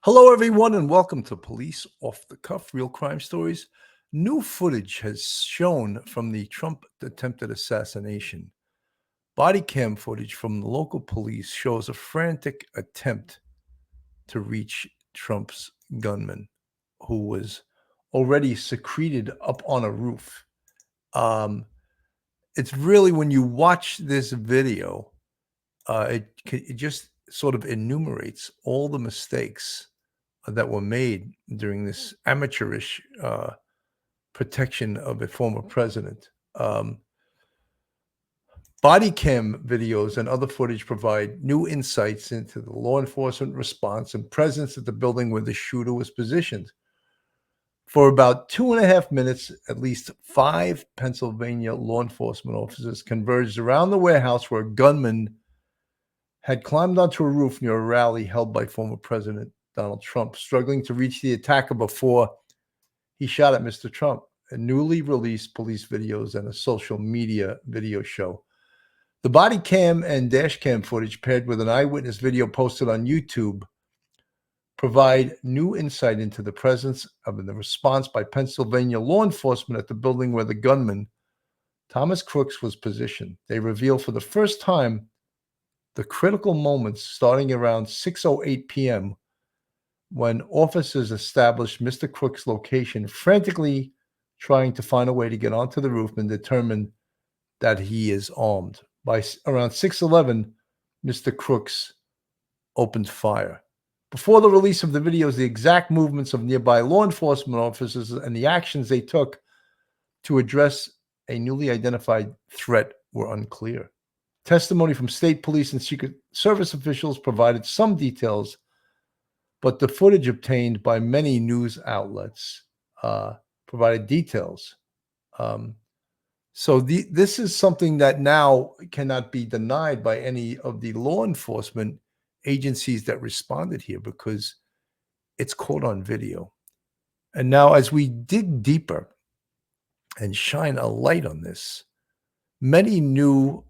Hello, everyone, and welcome to Police Off the Cuff Real Crime Stories. New footage has shown from the Trump attempted assassination. Bodycam footage from the local police shows a frantic attempt to reach Trump's gunman, who was already secreted up on a roof. It's really, when you watch this video, it just sort of enumerates all the mistakes that were made during this amateurish protection of a former president. Body cam videos and other footage provide new insights into the law enforcement response and presence at the building where the shooter was positioned. For about 2.5 minutes, at least 5 Pennsylvania law enforcement officers converged around the warehouse where a gunman had climbed onto a roof near a rally held by former President Donald Trump, struggling to reach the attacker before he shot at Mr. Trump. A newly released police videos and a social media video show. The body cam and dash cam footage paired with an eyewitness video posted on YouTube provide new insight into the presence of the response by Pennsylvania law enforcement at the building where the gunman, Thomas Crooks, was positioned. They reveal for the first time the critical moments starting around 6:08 p.m. when officers established Mr. Crooks' location, frantically trying to find a way to get onto the roof and determine that he is armed. By around 6:11, Mr. Crooks opened fire. Before the release of the videos, the exact movements of nearby law enforcement officers and the actions they took to address a newly identified threat were unclear. Testimony from state police and Secret Service officials provided some details, but the footage obtained by many news outlets provided details. So this is something that now cannot be denied by any of the law enforcement agencies that responded here, because it's caught on video. And now, as we dig deeper and shine a light on this, many new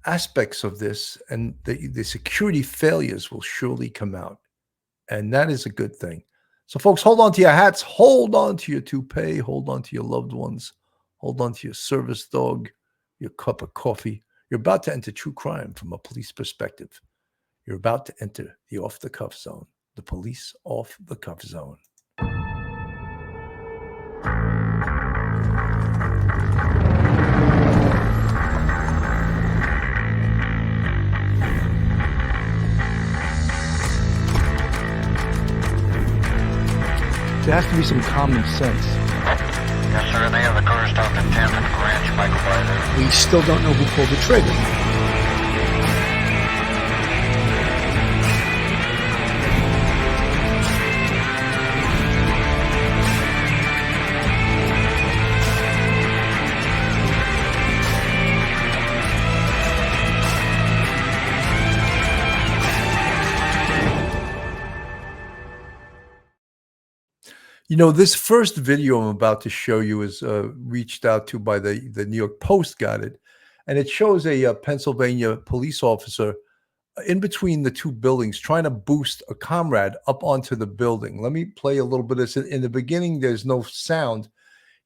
aspects of this and the security failures will surely come out. And that is a good thing. So, folks, hold on to your hats, hold on to your toupee, hold on to your loved ones, hold on to your service dog, your cup of coffee. You're about to enter true crime from a police perspective. You're about to enter the off-the-cuff zone, the police off-the-cuff zone. There has to be some common sense. Yes, sir. They have the car stopped at 10th and Ranch Michael by there. We still don't know who pulled the trigger. You know, this first video I'm about to show you is reached out to by the New York Post, got it. And it shows a Pennsylvania police officer in between the two buildings trying to boost a comrade up onto the building. Let me play a little bit of this. In the beginning, there's no sound.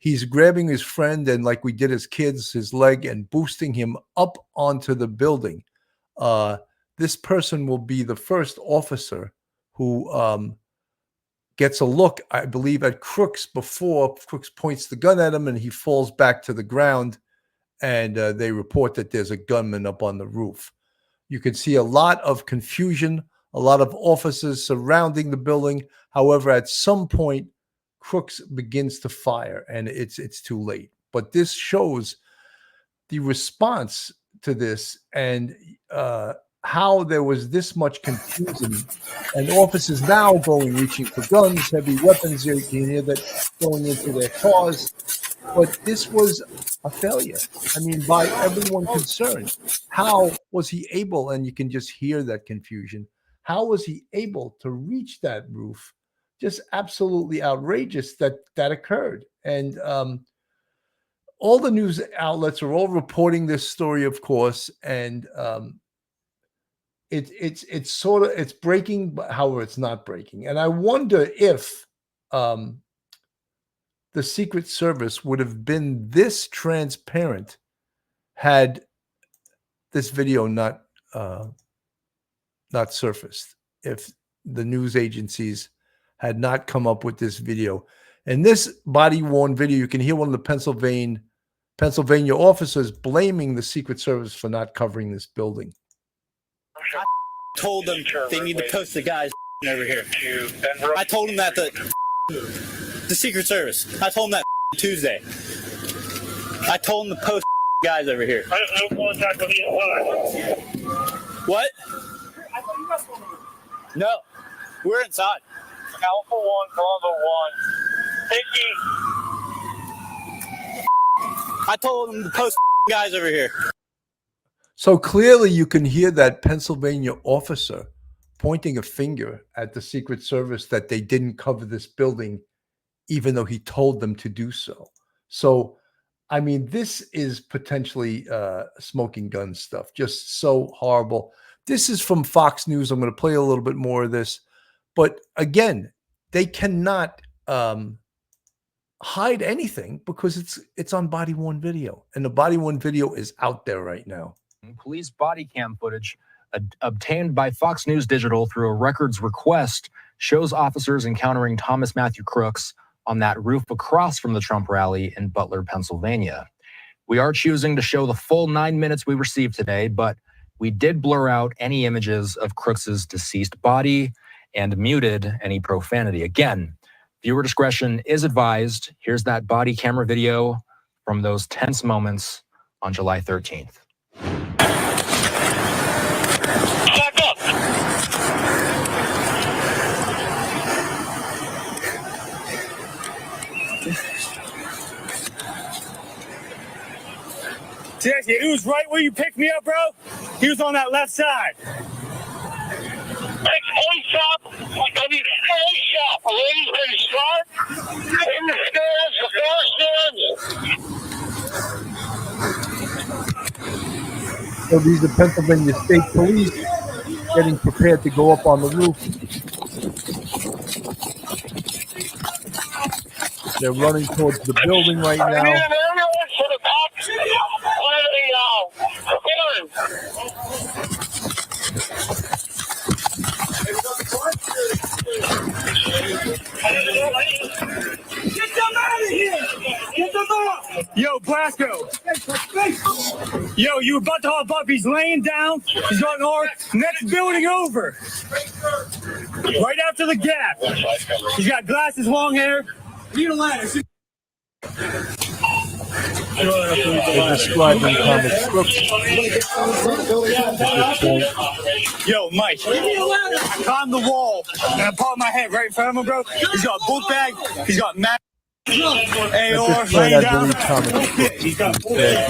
He's grabbing his friend and, like we did as kids, his leg, and boosting him up onto the building. This person will be the first officer who gets a look, I believe, at Crooks before Crooks points the gun at him and he falls back to the ground, and they report that there's a gunman up on the roof. You can see a lot of confusion, a lot of officers surrounding the building. However, at some point, Crooks begins to fire, and it's too late. But this shows the response to this, and how there was this much confusion, and officers now reaching for guns, heavy weapons. You can hear that going into their cars. But this was a failure. I mean, by everyone concerned. How was he able, and you can just hear that confusion, how was he able to reach that roof? Just absolutely outrageous that occurred. And all the news outlets are all reporting this story, of course, and it's sort of it's breaking, but however, it's not breaking. And I wonder if the Secret Service would have been this transparent had this video not surfaced. If the news agencies had not come up with this video. And this body-worn video, you can hear one of the Pennsylvania officers blaming the Secret Service for not covering this building. I told them they need to post the guys over here. I told them that the Secret Service. I told them that Tuesday. I told them to post guys over here. What? No, we're inside. Alpha 1, Bravo 1. I told them to post guys over here. So clearly you can hear that Pennsylvania officer pointing a finger at the Secret Service that they didn't cover this building, even though he told them to do so. So, I mean, this is potentially smoking gun stuff, just so horrible. This is from Fox News. I'm going to play a little bit more of this. But again, they cannot hide anything because it's on body-worn video. And the body-worn video is out there right now. Police body cam footage obtained by Fox News Digital through a records request shows officers encountering Thomas Matthew Crooks on that roof across from the Trump rally in Butler, Pennsylvania. We are choosing to show the full 9 minutes we received today, but we did blur out any images of Crooks's deceased body and muted any profanity. Again, viewer discretion is advised. Here's that body camera video from those tense moments on July 13th. Back up! Seriously, he was right where you picked me up, bro. He was on that left side. It's A shop. I mean, A shop. Ladies and sharp. In the stairs, the door stairs. So these are Pennsylvania State Police getting prepared to go up on the roof. They're running towards the building right I need now. an ambulance for the cops. Get them out of here! Get them out! Yo, Blasco. Yo, you about to hop up. He's laying down. He's going north. Next building over. Right after the gap. He's got glasses, long hair. Need a ladder. They're describing Thomas Crooks at this point. Yo, Mike, I climbed the wall and I popped my head right in front of him, bro. He's got a book bag. He's got AR At this point, laying I down. believe Thomas Crooks is dead.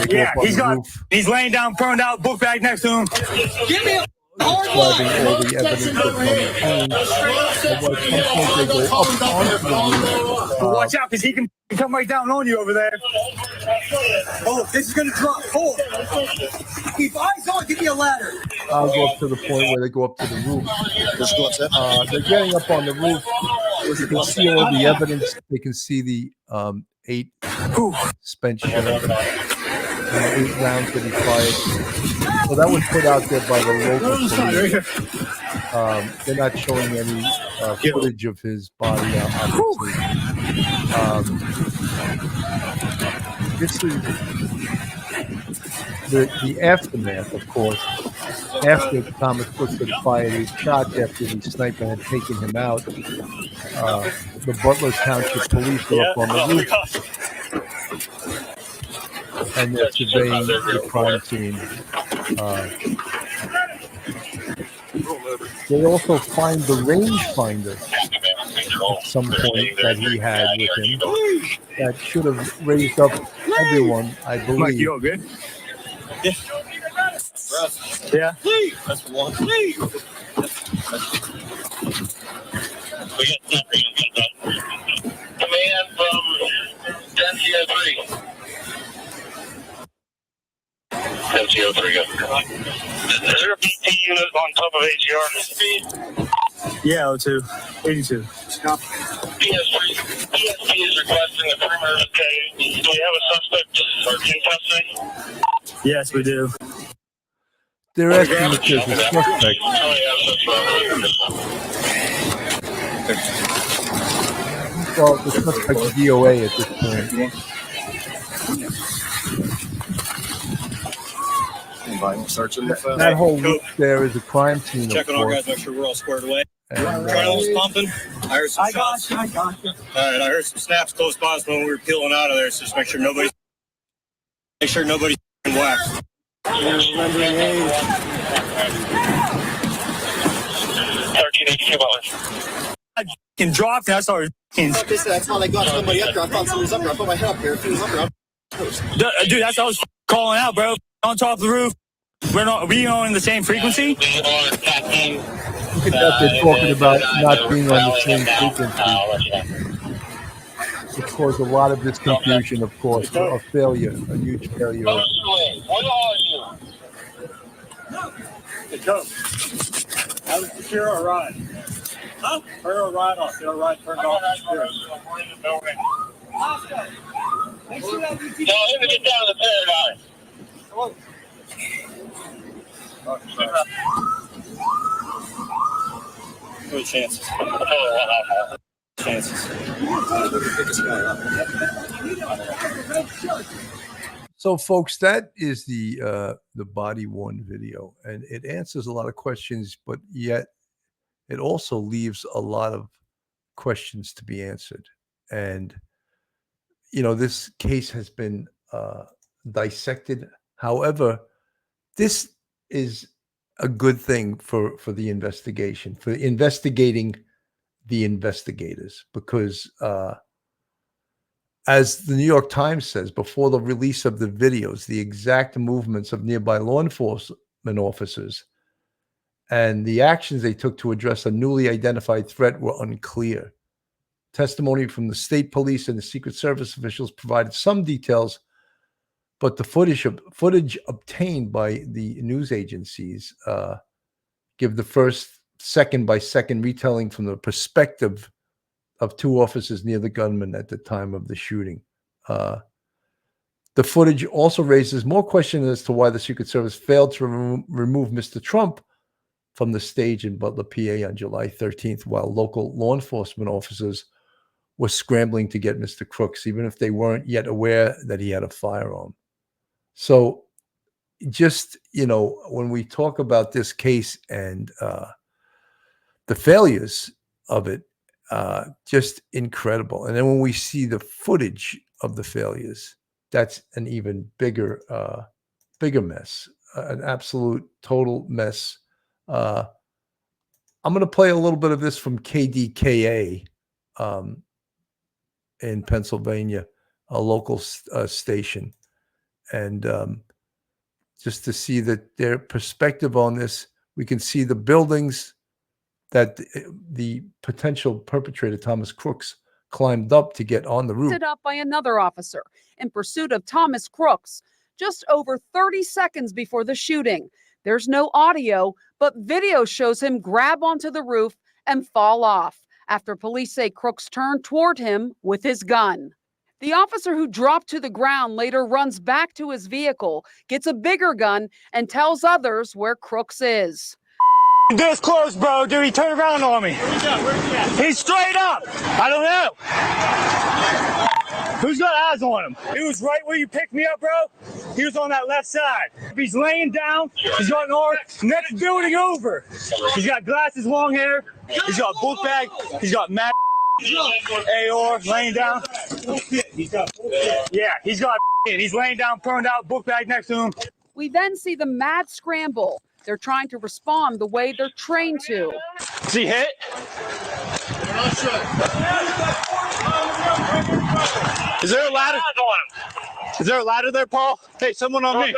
They go up on the roof, He's laying down, burned out, book bag next to him. Give me a describing all the evidence that's on the scene. And at some point, they go up onto the roof. But watch out, because he can come right down on you over there. Oh, this is going to drop. Oh. Keep eyes on. Give me a ladder. I'll go up to the point where they go up to the roof. They're getting up on the roof. You can see all the evidence. They can see the 8 spent shells and 8 rounds that he fired. So that was put out there by the local police. They're not showing any footage of his body, obviously. This is the aftermath, of course. After Thomas Crooks had fired 8 shots, after the sniper had taken him out, the Butler Township Police were up on the roof, and they're surveying the crime scene. They also find the rangefinder at some point that he had with him that should have raised up everyone, I believe. Mike, you all good? Yeah. Yeah. That's one. Command from 10 3. MTO3, go. Is there a PT unit on top of AGR? Yeah, O2. 82. PSP is requesting a perimeter. Okay, do we have a suspect or in custody? Yes, we do. They're asking if there's a suspect. Oh, yeah, Well, the suspect is DOA at this point. Searching That whole loop there is a crime scene. Checking our guys, make sure we're all squared away. And, Adrenaline's pumping. I heard some shots. All right, I heard some snaps close by us when we were peeling out of there. So just make sure nobody's whacked. Remembering age. 1382 Butler. I can drop. That's all. That's how they got somebody up there. I thought somebody was up there. I put my head up here. If he was up there, Dude, that's how I was calling out, bro. On top of the roof. We on in the same frequency? look at that, they're talking about not being on the same frequency. It caused a lot of this confusion, of course, a failure, a huge failure. What are you? Hey, Coach. How was secure or ride? Huh? Turn or ride off. Get a ride turned off. No, let me get down to the paradise. What are the chances? So, folks, that is the body worn video, and it answers a lot of questions, but yet it also leaves a lot of questions to be answered. And this case has been dissected. However, this is a good thing for the investigation, for investigating the investigators, because as the New York Times says, before the release of the videos, the exact movements of nearby law enforcement officers and the actions they took to address a newly identified threat were unclear. Testimony from the state police and the Secret Service officials provided some details, but the footage obtained by the news agencies give the first second-by-second retelling from the perspective of two officers near the gunman at the time of the shooting. The footage also raises more questions as to why the Secret Service failed to remove Mr. Trump from the stage in Butler, PA on July 13th, while local law enforcement officers were scrambling to get Mr. Crooks, even if they weren't yet aware that he had a firearm. So just, when we talk about this case and the failures of it, just incredible. And then when we see the footage of the failures, that's an even bigger mess, an absolute total mess. I'm going to play a little bit of this from KDKA in Pennsylvania, a local station. And just to see that their perspective on this, we can see the buildings that the potential perpetrator, Thomas Crooks, climbed up to get on the roof. Up by another officer in pursuit of Thomas Crooks just over 30 seconds before the shooting. There's no audio, but video shows him grab onto the roof and fall off after police say Crooks turned toward him with his gun. The officer who dropped to the ground later runs back to his vehicle, gets a bigger gun, and tells others where Crooks is. This close, bro. Dude, he turned around on me. Where's he at? He's straight up. I don't know. Who's got eyes on him? He was right where you picked me up, bro. He was on that left side. He's laying down. He's got north. Next building over. He's got glasses, long hair. He's got a book bag. He's got mad AR laying down. Yeah, he's got he's laying down, burned out, book bag next to him. We then see the mad scramble. They're trying to respond the way they're trained to. Is he hit? Is there a ladder? Is there a ladder there, Paul? Hey, someone on me.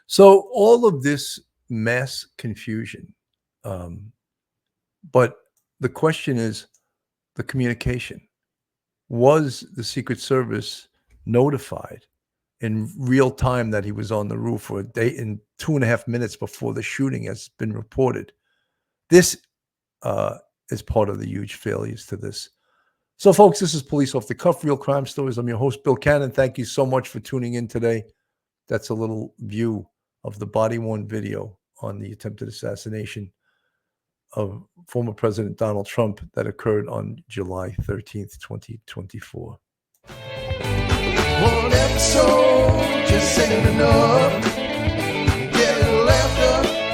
So all of this mass confusion, but the question is the communication. Was the Secret Service notified in real time that he was on the roof, or a day in 2.5 minutes before the shooting has been reported. This is part of the huge failures to this. So, folks, this is Police Off the Cuff, Real Crime Stories. I'm your host, Bill Cannon. Thank you so much for tuning in today. That's a little view of the body-worn video on the attempted assassination of former President Donald Trump that occurred on July 13th, 2024. One episode just ain't enough.